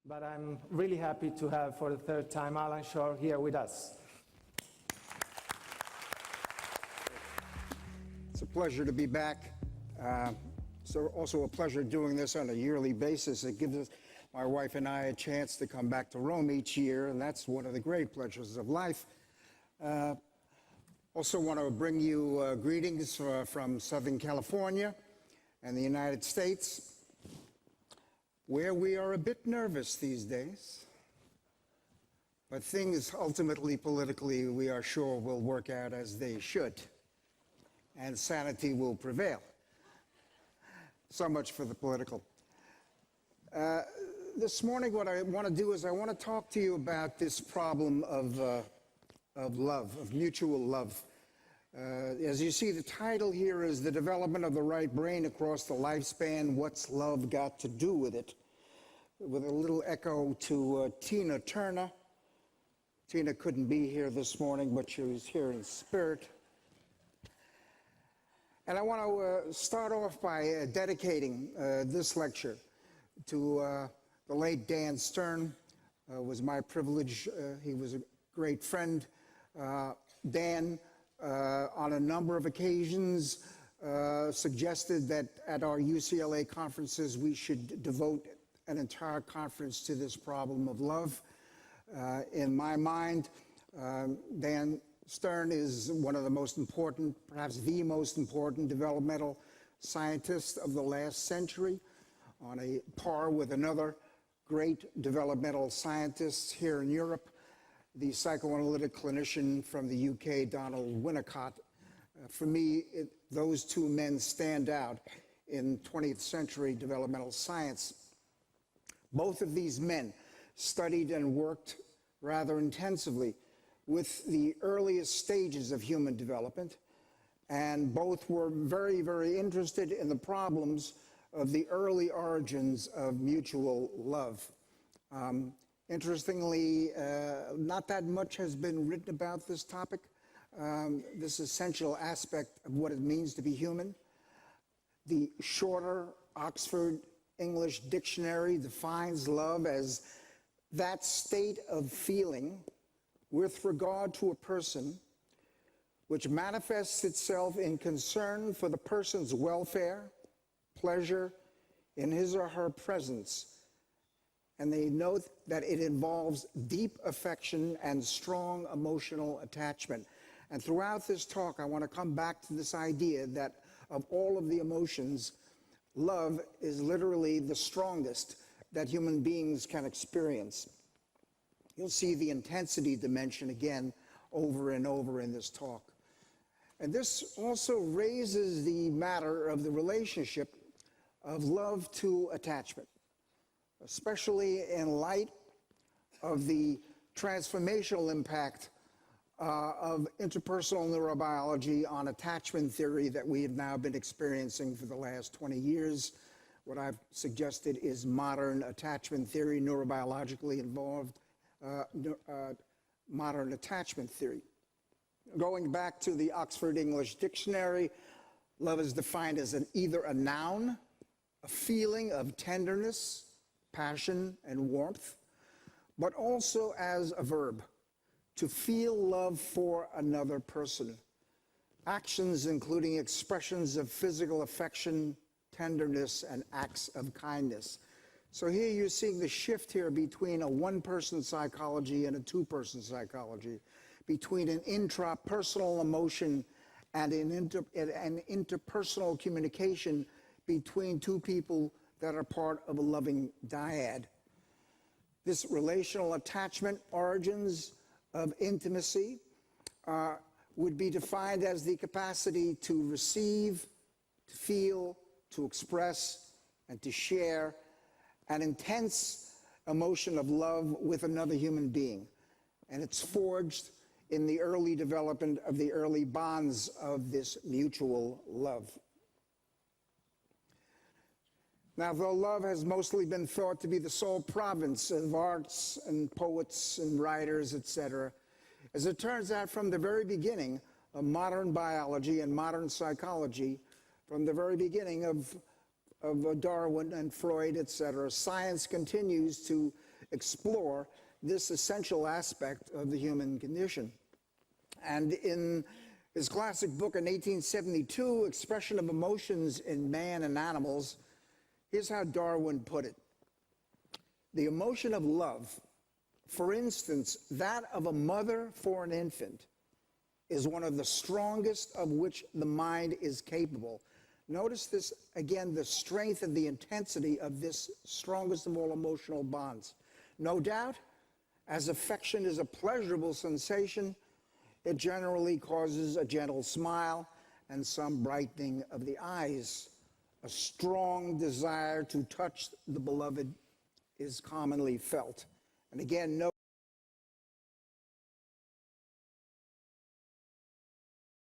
but I'm really happy to have for the third time Allan Schore here with us. It's a pleasure to be back. It's also a pleasure doing this on a yearly basis. It gives us, my wife and I, a chance to come back to Rome each year, and that's one of the great pleasures of life. Also want to bring you greetings from Southern California and the United States, where we are a bit nervous these days. But things ultimately, politically, we are sure will work out as they should, and sanity will prevail. So much for the political. This morning, what I want to do is I want to talk to you about this problem of love, of mutual love. As you see, the title here is The Development of the Right Brain Across the Lifespan, What's Love Got to Do with It? With a little echo to Tina Turner. Tina couldn't be here this morning, but she was here in spirit. And I want to start off by dedicating this lecture to the late Dan Stern. It was my privilege. He was a great friend. Dan, on a number of occasions, suggested that at our UCLA conferences we should devote an entire conference to this problem of love. In my mind, Dan Stern is one of the most important, perhaps the most important developmental scientist of the last century, on a par with another great developmental scientist here in Europe, the psychoanalytic clinician from the UK, Donald Winnicott. For me, those two men stand out in 20th century developmental science. Both of these men studied and worked rather intensively with the earliest stages of human development, and both were very, very interested in the problems of the early origins of mutual love. Interestingly, not that much has been written about this topic, this essential aspect of what it means to be human. The shorter Oxford English Dictionary defines love as that state of feeling with regard to a person which manifests itself in concern for the person's welfare, pleasure in his or her presence. And they note that it involves deep affection and strong emotional attachment. And throughout this talk, I want to come back to this idea that of all of the emotions, love is literally the strongest that human beings can experience. You'll see the intensity dimension again over and over in this talk. And this also raises the matter of the relationship of love to attachment, especially in light of the transformational impact of interpersonal neurobiology on attachment theory that we have now been experiencing for the last 20 years. What I've suggested is modern attachment theory, neurobiologically involved modern attachment theory. Going back to the Oxford English Dictionary, love is defined as either a noun, a feeling of tenderness, passion, and warmth, but also as a verb, to feel love for another person. Actions including expressions of physical affection, tenderness, and acts of kindness. So here you're seeing the shift here between a one-person psychology and a two-person psychology, between an intrapersonal emotion and an interpersonal communication between two people that are part of a loving dyad. This relational attachment origins of intimacy would be defined as the capacity to receive, to feel, to express, and to share an intense emotion of love with another human being. And it's forged in the early development of the early bonds of this mutual love. Now, though love has mostly been thought to be the sole province of arts and poets and writers, etc., as it turns out, from the very beginning of modern biology and modern psychology, from the very beginning of Darwin and Freud, etc., science continues to explore this essential aspect of the human condition. And in his classic book in 1872, Expression of Emotions in Man and Animals, here's how Darwin put it. The emotion of love, for instance, that of a mother for an infant, is one of the strongest of which the mind is capable. Notice this, again, the strength and the intensity of this strongest of all emotional bonds. No doubt, as affection is a pleasurable sensation, it generally causes a gentle smile and some brightening of the eyes. A strong desire to touch the beloved is commonly felt. And again, note